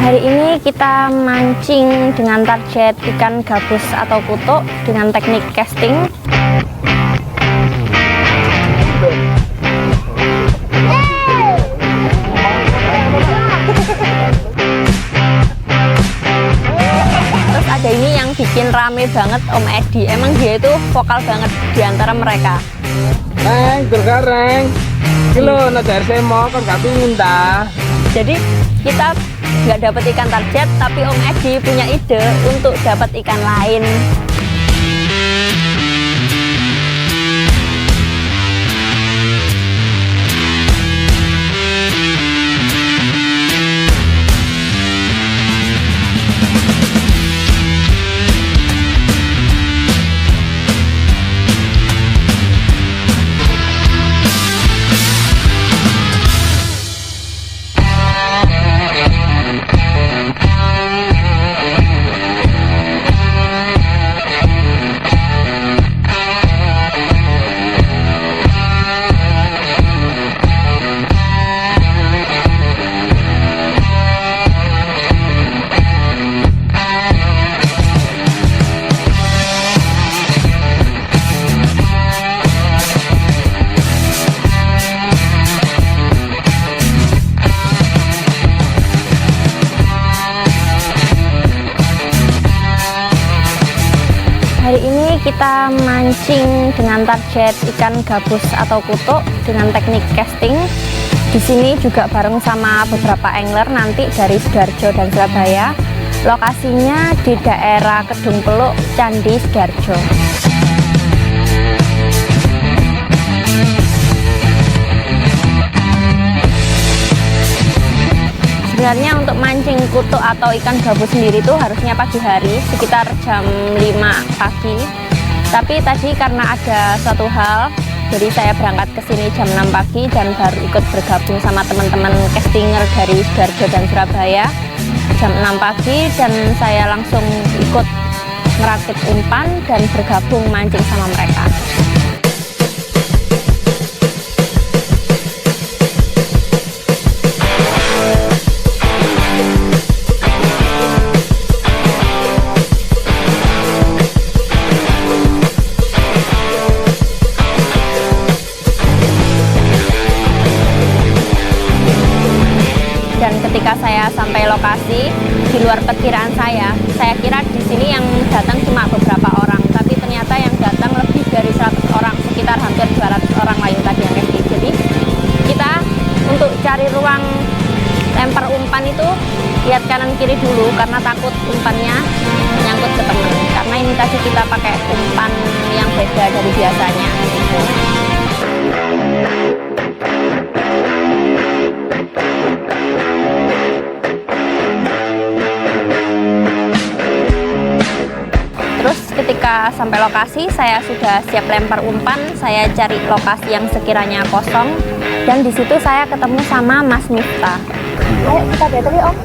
Hari ini kita mancing dengan target ikan gabus atau kutuk dengan teknik casting. Terus ada ini yang bikin rame banget, Om Edi. Emang dia itu vokal banget di antara mereka. Gareng. Kilo najar saya mau kan gak pingin dah. Jadi kita nggak dapat ikan target, tapi Om Edi punya ide untuk dapat ikan lain. Hari ini kita mancing dengan target ikan gabus atau kutuk dengan teknik casting. Di sini juga bareng sama beberapa angler nanti dari Sidoarjo dan Surabaya. Lokasinya di daerah Kedung Peluk, Candi Sidoarjo. Sebenarnya untuk mancing kutuk atau ikan gabus sendiri itu harusnya pagi hari, sekitar jam 5 pagi. Tapi tadi karena ada suatu hal, jadi saya berangkat ke sini jam 6 pagi dan baru ikut bergabung sama teman-teman castinger dari Sidoarjo dan Surabaya jam 6 pagi, dan saya langsung ikut ngerakit umpan dan bergabung mancing sama mereka. Dan ketika saya sampai lokasi, di luar perkiraan saya kira di sini yang datang cuma beberapa orang, tapi ternyata yang datang lebih dari 100 orang, sekitar hampir 200 orang lain tadi yang casting. Jadi kita untuk cari ruang lempar umpan itu lihat kanan kiri dulu karena takut umpannya nyangkut ke teman. Karena ini tadi kita pakai umpan yang beda dari biasanya. Terus ketika sampai lokasi, saya sudah siap lempar umpan. Saya cari lokasi yang sekiranya kosong, dan di situ saya ketemu sama Mas Miftah. Ayo kita battle ya, Om.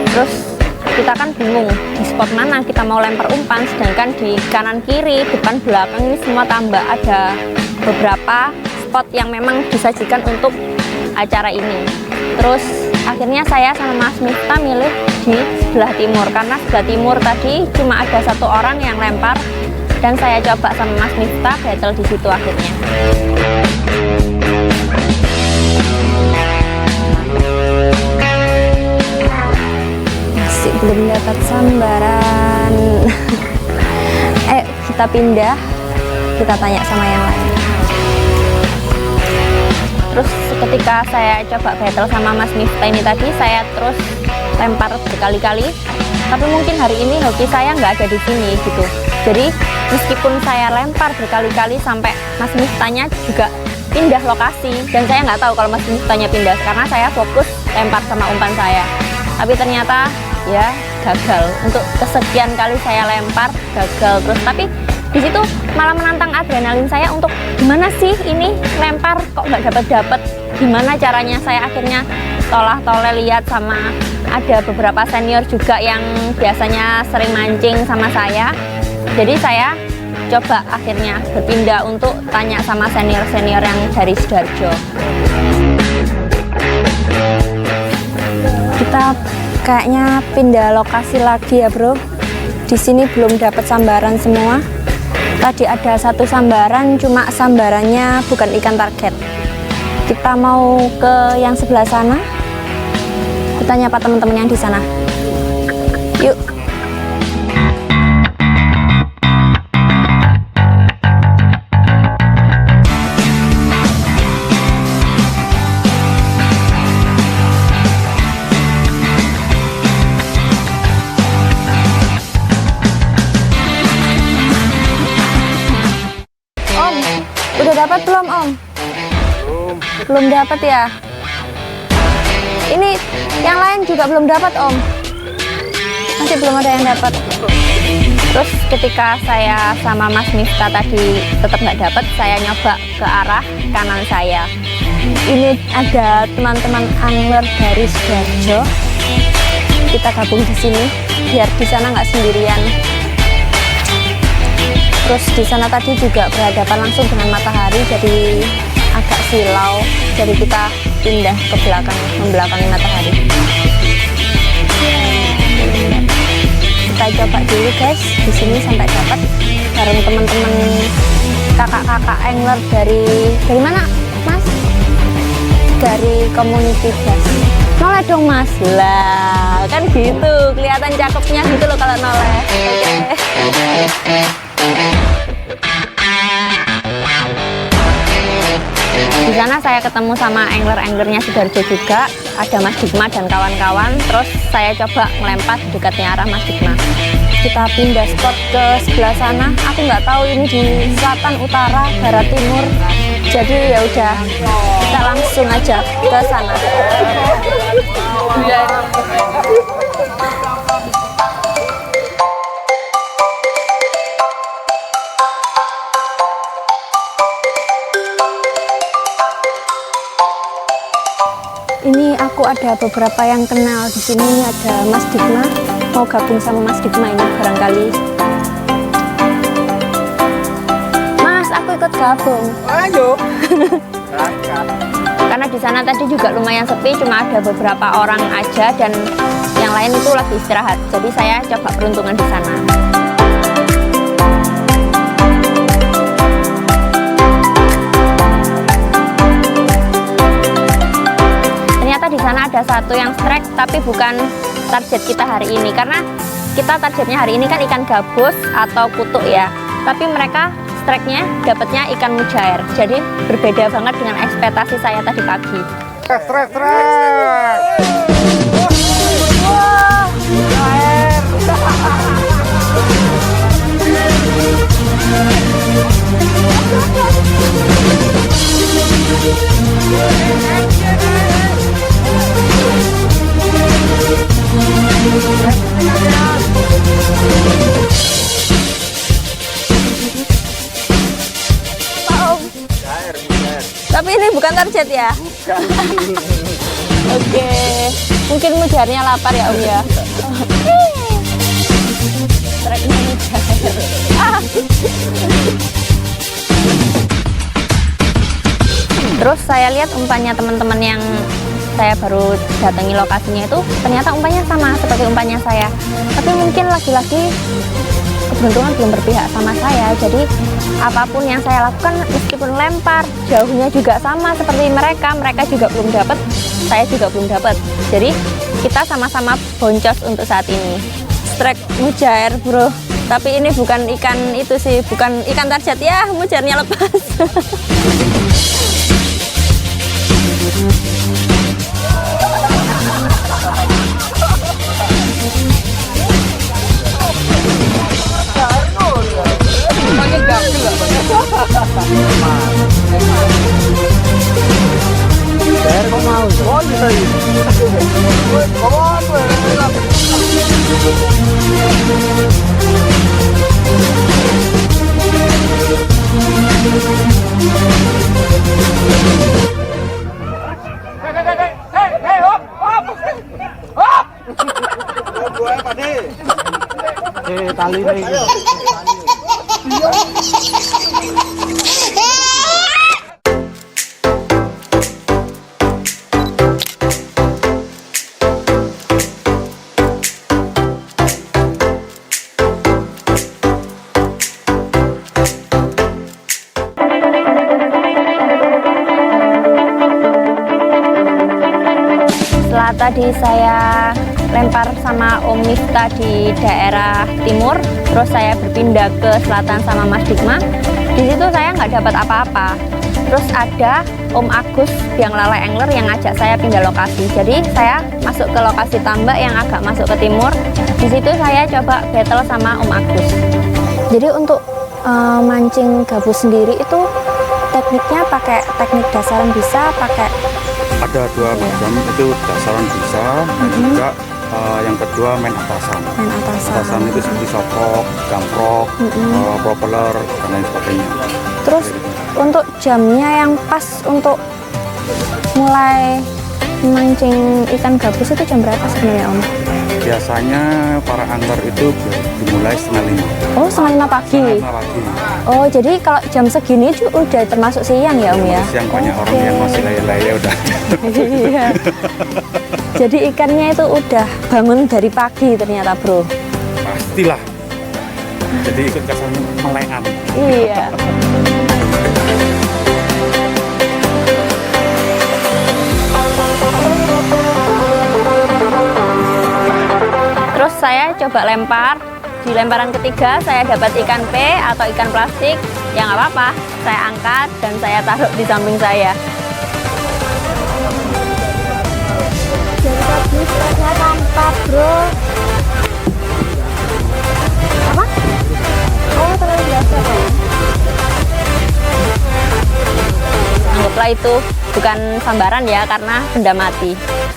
Terus kita kan bingung di spot mana kita mau lempar umpan, sedangkan di kanan kiri, depan belakang ini semua tambak, ada beberapa spot yang memang disajikan untuk acara ini. Terus akhirnya saya sama Mas Miftah milih di sebelah timur, karena sebelah timur tadi cuma ada satu orang yang lempar, dan saya coba sama Mas Miftah battle di situ akhirnya. Masih belum dapat sambaran. Kita pindah, kita tanya sama yang lain. Terus ketika saya coba battle sama Mas Miftah ini tadi, saya terus lempar berkali-kali, tapi mungkin hari ini hoki saya nggak ada di sini gitu. Jadi meskipun saya lempar berkali-kali sampai Mas Miftahnya juga pindah lokasi, dan saya nggak tahu kalau Mas Miftahnya pindah karena saya fokus lempar sama umpan saya. Tapi ternyata ya gagal. Untuk kesekian kali saya lempar gagal terus, tapi di situ malah menantang adrenalin saya untuk gimana sih ini lempar kok nggak dapat, gimana caranya. Saya akhirnya tolah-toleh lihat sama ada beberapa senior juga yang biasanya sering mancing sama saya, jadi saya coba akhirnya berpindah untuk tanya sama senior-senior yang dari Sidoarjo. Kita kayaknya pindah lokasi lagi ya bro. Di sini belum dapat sambaran semua. Tadi ada satu sambaran, cuma sambarannya bukan ikan target. Kita mau ke yang sebelah sana. Kita nyapa teman-teman yang di sana. Yuk. Om, udah dapat belum Om? Belum dapat ya? Ini yang lain juga belum dapat Om. Masih belum ada yang dapat. Terus ketika saya sama Mas Miftah tadi tetap nggak dapat, saya nyoba ke arah kanan saya. Ini ada teman-teman angler dari Sidoarjo. Kita gabung di sini biar di sana nggak sendirian. Terus di sana tadi juga berhadapan langsung dengan matahari, jadi agak silau. Jadi kita pindah ke belakang, membelakangi matahari. Kita coba dulu guys, di sini sampai dapat bareng teman-teman kakak-kakak angler dari mana Mas? Dari community gas. Noleh dong Mas, lah kan gitu, kelihatan cakepnya gitu loh kalau noleh. Oke. Di sana saya ketemu sama angler-anglernya Sidoarjo juga, ada Mas Dikma dan kawan-kawan. Terus saya coba melempar di dekatnya arah Mas Dikma. Kita pindah spot ke sebelah sana. Aku nggak tahu ini di selatan, utara, barat, timur. Jadi ya udah, kita langsung aja ke sana. Ini aku ada beberapa yang kenal di sini. Ada Mas Dikma, mau gabung sama Mas Dikma ini barangkali. Mas, aku ikut gabung. Ayo. Karena di sana tadi juga lumayan sepi, cuma ada beberapa orang aja dan yang lain itu lagi istirahat. Jadi saya coba peruntungan di sana. Di sana ada satu yang strike tapi bukan target kita hari ini, karena kita targetnya hari ini kan ikan gabus atau kutuk ya, tapi mereka strike-nya dapatnya ikan mujair, jadi berbeda banget dengan ekspektasi saya tadi pagi. Strike. Wah, mujair. Tapi ini bukan target ya? Bukan. Oke, mungkin mujarnya lapar ya Om ya? Strike-nya mujair. Terus saya lihat umpannya teman-teman yang saya baru datangi lokasinya itu, ternyata umpannya sama seperti umpannya saya. Tapi mungkin lagi-lagi keberuntungan belum berpihak sama saya, jadi apapun yang saya lakukan meskipun lempar jauhnya juga sama seperti mereka juga belum dapat, saya juga belum dapat. Jadi kita sama-sama boncos untuk saat ini. Strike mujair bro, tapi ini bukan ikan itu sih, bukan ikan target ya, mujairnya lepas. Tali ini. tadi saya lempar sama Om Miftah di daerah timur, terus saya berpindah ke selatan sama Mas Dikma. Di situ saya nggak dapat apa-apa. Terus ada Om Agus yang Lala Angler yang ngajak saya pindah lokasi. Jadi saya masuk ke lokasi tambak yang agak masuk ke timur. Di situ saya coba battle sama Om Agus. Jadi untuk mancing gabus sendiri itu tekniknya pakai teknik dasaran bisa, pakai ada dua macam, itu dasaran bisa dan juga yang kedua main atasan. main atasan. Atasan itu seperti soprok, jamprok, propeller dan lain sebagainya. Terus untuk jamnya yang pas untuk mulai mancing ikan gabus itu jam berapa sebenarnya Om? Biasanya para angler itu dimulai 4:30. Oh, 5:30 pagi. 5 pagi. Oh, jadi kalau jam segini itu udah termasuk siang ya Om ya? Siang banyak orang yang masih leye-leye udah. Iya. Jadi ikannya itu udah bangun dari pagi ternyata bro. Pastilah. Jadi ikut kesannya melean. Iya. Terus saya coba lempar. Di lemparan ketiga saya dapat ikan P atau ikan plastik. Ya nggak apa-apa, saya angkat dan saya taruh di samping saya. Jadi tadi suratnya tanpa bro. Apa? Oh terlalu biasa kan? Anggaplah itu bukan sambaran ya karena benda mati.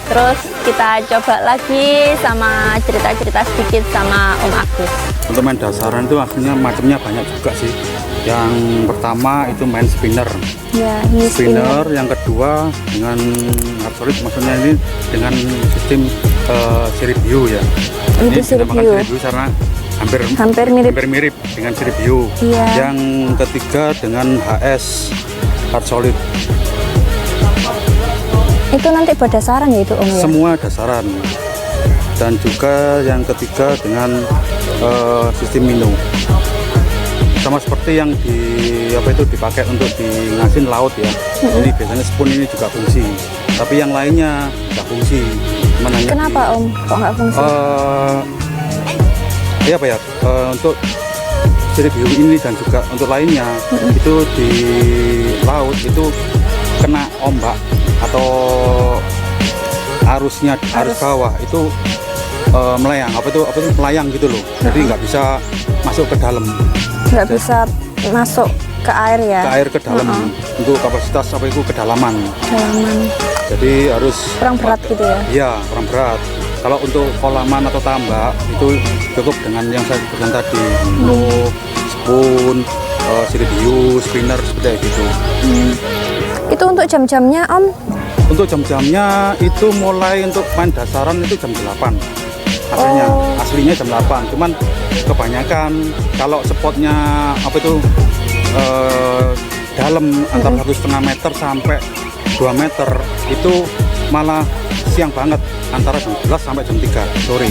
Terus kita coba lagi sama cerita-cerita sedikit sama Om Agus. Untuk main dasaran itu aslinya macamnya banyak juga sih. Yang pertama itu main spinner. Ya, ini Spinner, yang kedua dengan absolut, maksudnya ini dengan sistem sirip hiu ya. Itu Ini sirip dinamakan hiu. sirip hiu karena Hampir mirip. mirip dengan sirip hiu. Iya. Yang ketiga dengan HS hard solid. Itu nanti buat dasaran ya itu Om ya? Semua dasaran. Dan juga yang ketiga dengan sistem minu. Sama seperti yang dipakai untuk di ngasin laut ya. Ini biasanya spoon ini juga fungsi. Tapi yang lainnya nggak fungsi. Kenapa Om? Kok nggak fungsi? Untuk sirip hiu ini dan juga untuk lainnya itu di laut itu kena ombak atau arus bawah itu melayang melayang gitu loh. Jadi nggak bisa masuk ke dalam. Nggak bisa masuk ke air ya? Ke air ke dalam untuk kapasitas kedalaman. Dalaman. Jadi harus Kurang berat gitu ya? Iya, kurang berat. Kalau untuk kolaman atau tambak itu cukup dengan yang saya sebutkan tadi, untuk spoon, sirip hiu, spinner seperti itu. Itu untuk jam-jamnya Om? Untuk jam-jamnya itu mulai untuk main dasaran itu jam 8. Aslinya jam 8. Cuman kebanyakan kalau spotnya dalam antara 1,5 meter sampai 2 meter itu malah siang banget, antara jam 11 sampai jam 3 sore.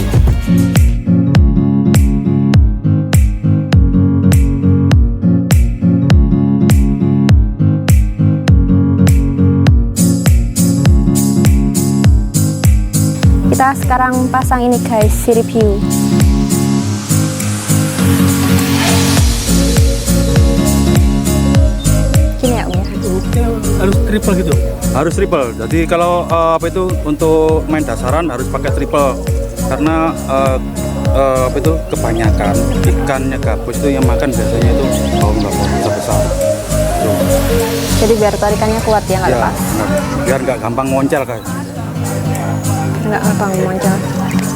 Kita sekarang pasang ini guys, sirip hiu. Gini ya Om ya? Harus triple gitu. Harus triple. Jadi kalau untuk main dasaran harus pakai triple karena kebanyakan ikannya gabus itu yang makan biasanya itu bawang besar. Jadi biar tarikannya kuat ya, nggak lepas? Biar nggak gampang moncal guys. Nggak gampang muncul.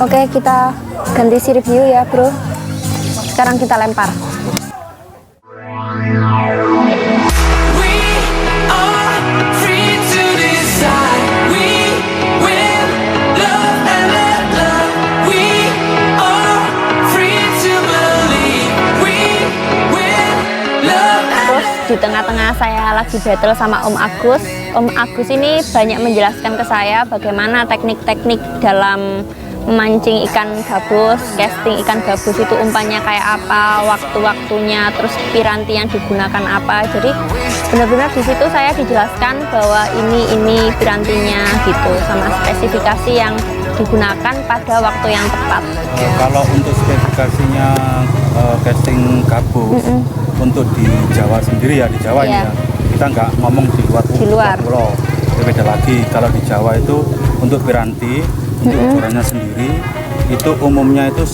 Oke, kita ganti sirip hiu ya bro. Sekarang kita lempar. Di tengah-tengah saya lagi battle sama Om Agus. Om Agus ini banyak menjelaskan ke saya bagaimana teknik-teknik dalam memancing ikan gabus, casting ikan gabus itu umpannya kayak apa, waktu-waktunya, terus piranti yang digunakan apa. Jadi benar-benar di situ saya dijelaskan bahwa ini pirantinya gitu, sama spesifikasi yang digunakan pada waktu yang tepat. Kalau untuk spesifikasinya casting gabus untuk di Jawa sendiri ya, di Jawa ini ya, kita nggak ngomong di luar pulau. Beda lagi kalau di Jawa itu untuk piranti, untuk ukurannya sendiri itu umumnya itu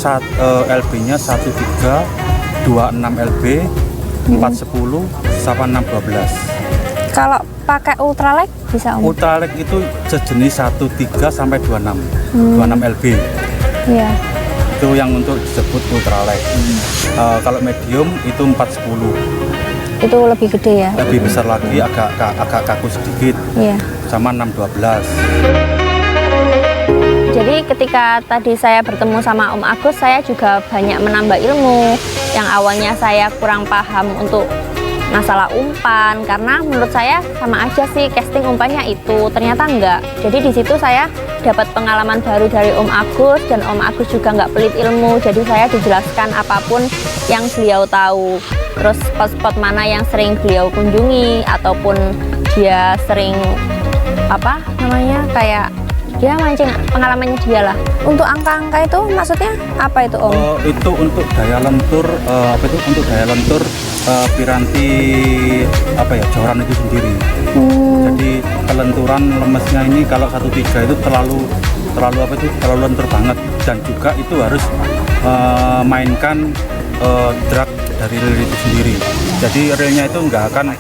LB-nya 1326 LB, 410 sama 612. Kalau pakai ultralight bisa Om? Ultralight itu sejenis 13 sampai 26, 26 LB. Iya. Itu yang untuk disebut ultralight. Kalau medium itu 410. Itu lebih gede ya? Lebih besar lagi, agak kaku sedikit. Iya. Sama 612. Jadi ketika tadi saya bertemu sama Om Agus, saya juga banyak menambah ilmu. Yang awalnya saya kurang paham untuk masalah umpan, karena menurut saya sama aja sih casting umpannya itu, ternyata enggak. Jadi di situ saya dapat pengalaman baru dari Om Agus, dan Om Agus juga nggak pelit ilmu, jadi saya dijelaskan apapun yang beliau tahu. Terus spot-spot mana yang sering beliau kunjungi, ataupun dia sering kayak dia mancing, pengalamannya dia lah. Untuk angka-angka itu maksudnya apa itu Om? Itu untuk daya lentur, untuk daya lentur piranti joran itu sendiri. Jadi kelenturan lemesnya ini kalau 13 itu terlalu lentur banget, dan juga itu harus mainkan drag dari reel itu sendiri. Jadi reelnya itu nggak akan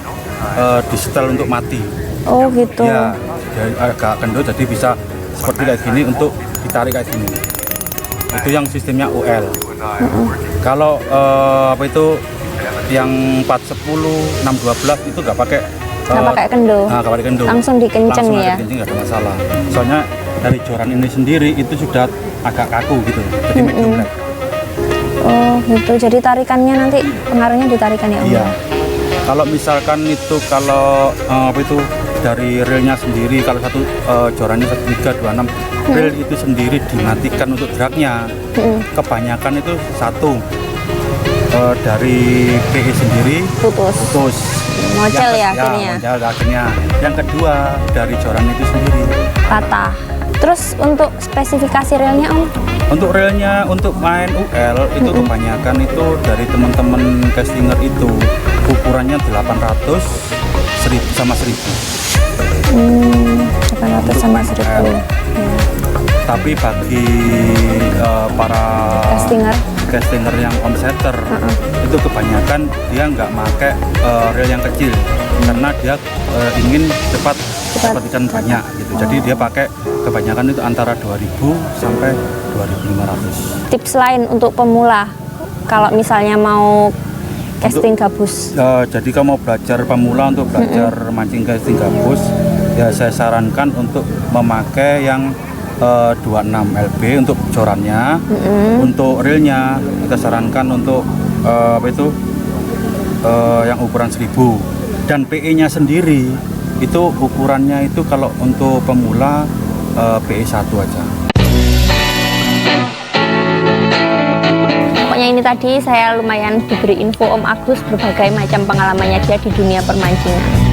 di-setel untuk mati. Oh gitu. Ya, agak kendor, jadi bisa seperti kayak gini untuk ditarik kayak gini. Itu yang sistemnya UL. Kalau yang 410, 612 itu nggak pakai kendo. Nggak pakai kendo. Langsung dikenceng ya. Dikenceng nggak ada masalah. Soalnya dari joran ini sendiri itu sudah agak kaku gitu. Jadi medium black. Oh gitu. Jadi tarikannya nanti pengaruhnya di tarikan ya Om? Iya. Kalau misalkan itu dari reelnya sendiri, kalau jorannya 1326 reel itu sendiri dimatikan untuk dragnya. Kebanyakan itu dari PE sendiri putus. Mocel akhirnya. Mocel akhirnya. Yang kedua dari joran itu sendiri patah. Terus untuk spesifikasi reelnya Om? Untuk reelnya untuk main UL itu kebanyakan itu dari teman-teman castinger itu ukurannya 800, 1000 sama 1000. 800 sama 1000. Tapi bagi para castinger yang omsetter itu kebanyakan dia nggak pakai reel yang kecil, karena dia ingin cepat ikan banyak gitu. Jadi dia pakai kebanyakan itu antara 2000 sampai 2500. Tips lain untuk pemula kalau misalnya mau casting gabus? Jadi kalau mau belajar pemula untuk belajar mancing casting gabus, ya saya sarankan untuk memakai yang 26 LB untuk jorannya. Untuk reelnya kita sarankan untuk yang ukuran 1000. Dan PE-nya sendiri itu ukurannya itu kalau untuk pemula PE 1 aja. Pokoknya ini tadi saya lumayan diberi info Om Agus berbagai macam pengalamannya dia di dunia permancingan.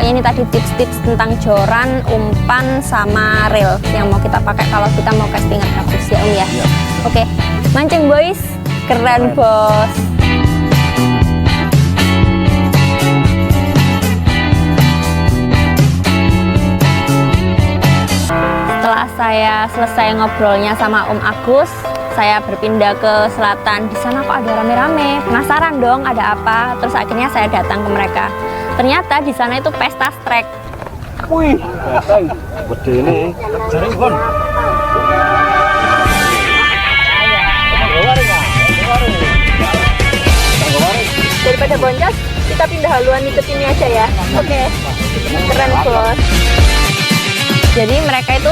Ini tadi tips-tips tentang joran, umpan, sama reel yang mau kita pakai kalau kita mau casting gabus ya Om ya. Oke, mancing boys, keren bos. Setelah saya selesai ngobrolnya sama Om Agus, saya berpindah ke selatan. Di sana kok ada rame-rame, penasaran dong ada apa. Terus akhirnya saya datang ke mereka. Ternyata di sana itu pesta strek. Wih, gede nih. Cari Bon. Daripada boncos, kita pindah haluan ikut ini aja ya. Oke. Keren bos. Jadi mereka itu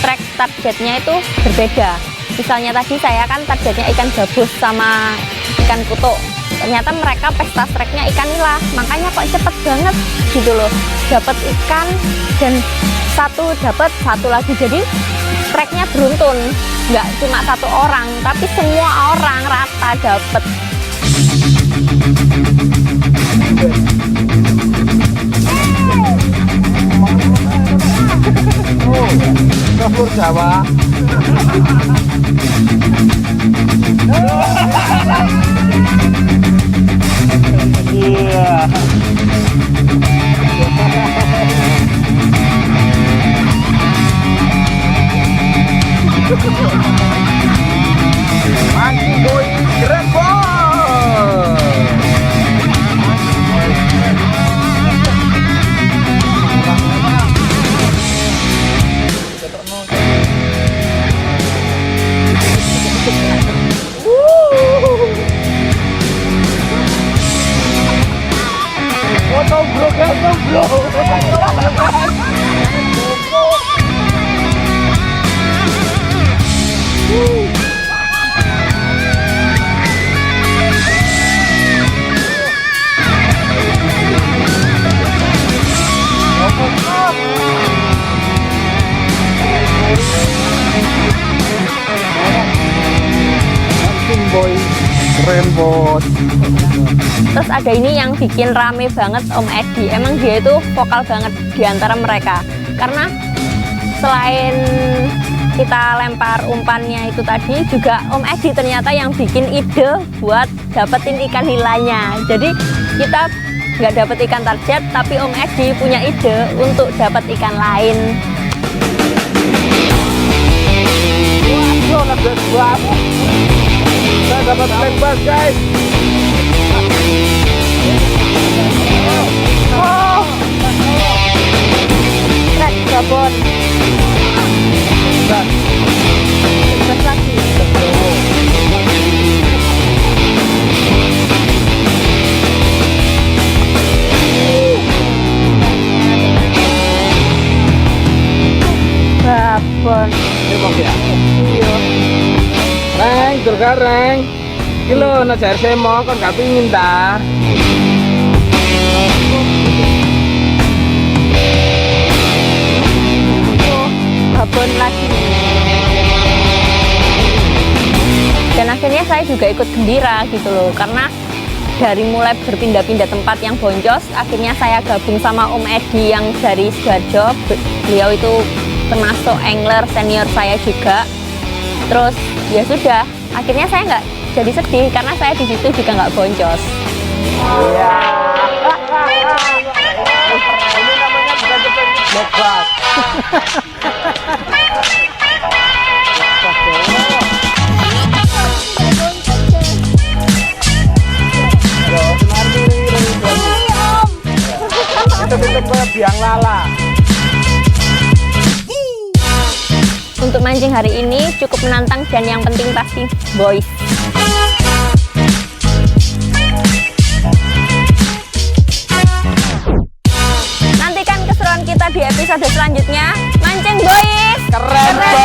track targetnya itu berbeda. Misalnya tadi saya kan targetnya ikan gabus sama ikan kutuk. Ternyata mereka pesta tracknya ikan nila. Makanya kok cepet banget gitu loh. Dapat ikan dan satu dapat satu lagi. Jadi tracknya beruntun. Nggak cuma satu orang, tapi semua orang rata dapat. Oh, dapur Jawa. Iya. Mancing boy, keren boy. Foto bro, boy, keren bos. Terus ada ini yang bikin rame banget Om Edi. Emang dia itu vokal banget di antara mereka. Karena selain kita lempar umpannya itu tadi, juga Om Edi ternyata yang bikin ide buat dapetin ikan nilainya. Jadi kita nggak dapet ikan target, tapi Om Edi punya ide untuk dapat ikan lain. Wah, ada banget. Saya dapat lembas guys. Oh, trek babon. Terus lagi. Babon. Ini bos ya. Iya. Reng, durgareng. Kilo najar semo kan gak pingin dah. Babon lagi. Dan akhirnya saya juga ikut gembira gitu loh, karena dari mulai berpindah-pindah tempat yang boncos, akhirnya saya gabung sama Om Edi yang dari Sidoarjo. Beliau itu termasuk angler senior saya juga. Terus ya sudah, akhirnya saya nggak jadi sedih karena saya di situ juga nggak boncos. Iya. Ini namanya bukan lepas. Itu biang lala. Untuk mancing hari ini cukup menantang dan yang penting pasti boys. Nantikan keseruan kita di episode selanjutnya. Mancing boys! Keren.